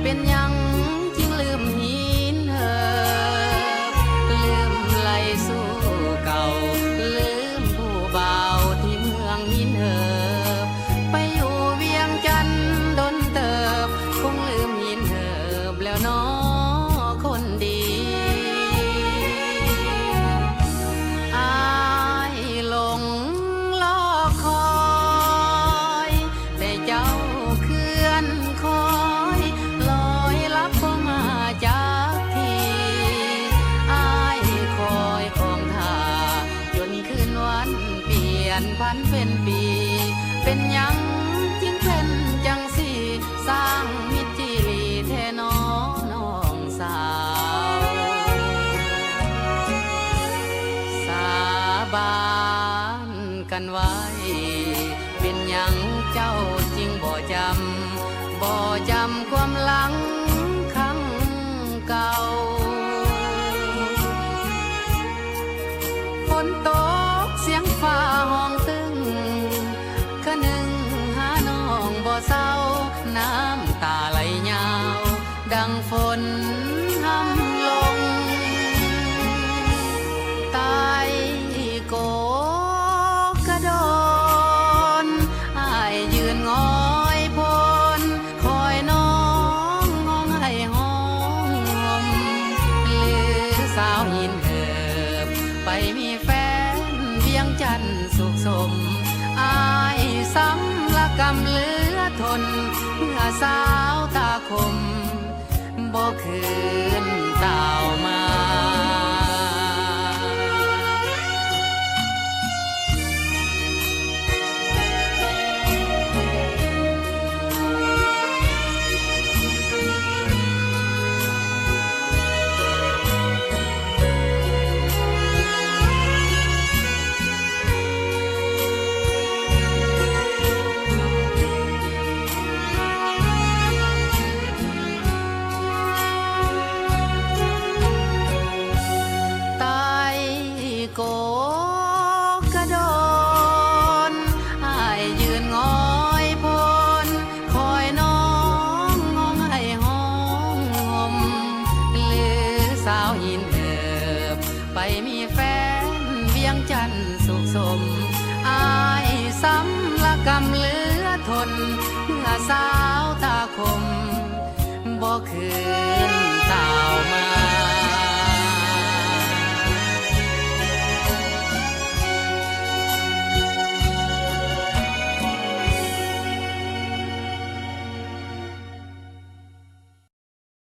เป็นยังจึงลืมหินเหิบลืมไหลสู่เก่าลืมผู้บ่าวที่เมืองหินเหิบไปอยู่เวียงจันทน์ดนเติบคงลืมหินเหิบแล้วน้อคนดีอายหลงลอกคอยแต่เจ้าเคลื่อนคอยลอยลับเข้ามาจากทีอายคอยของท่าจนคืนวันเปลี่ยนพันเป็นปีเป็นยังจึงเป็นจังสิสร้างมิตรจิรีแท้น้องสาวสาบานกันไว้เป็นยังเจ้าจริงบ่จำความหลังครั้งเก่าฝนตกเสียงฟ้าห้องตึงคะนึงหาน้องบ่เศร้าน้ำตาไหลยาวดังฝนห้ำลงใต้โกกระโดนอายยืนงอยพลคอยน้องห้องให้ห้องหรือสาวหินเหิบไปมีแฟนเวียงจันทน์สุขสมอายซ้ำละกำเหลือทนเมื่อสาวตาคมบ่คืนเต่ามา โกกระโดนอายยืนงอยพลคอยน้องห้องให้ห้องห่มหรือสาวหินเหิบไปมีแฟนเวียงจันทน์สุขสมอายซ้ำละกำเหลือทนเมื่อสาวตาคมบ่คืน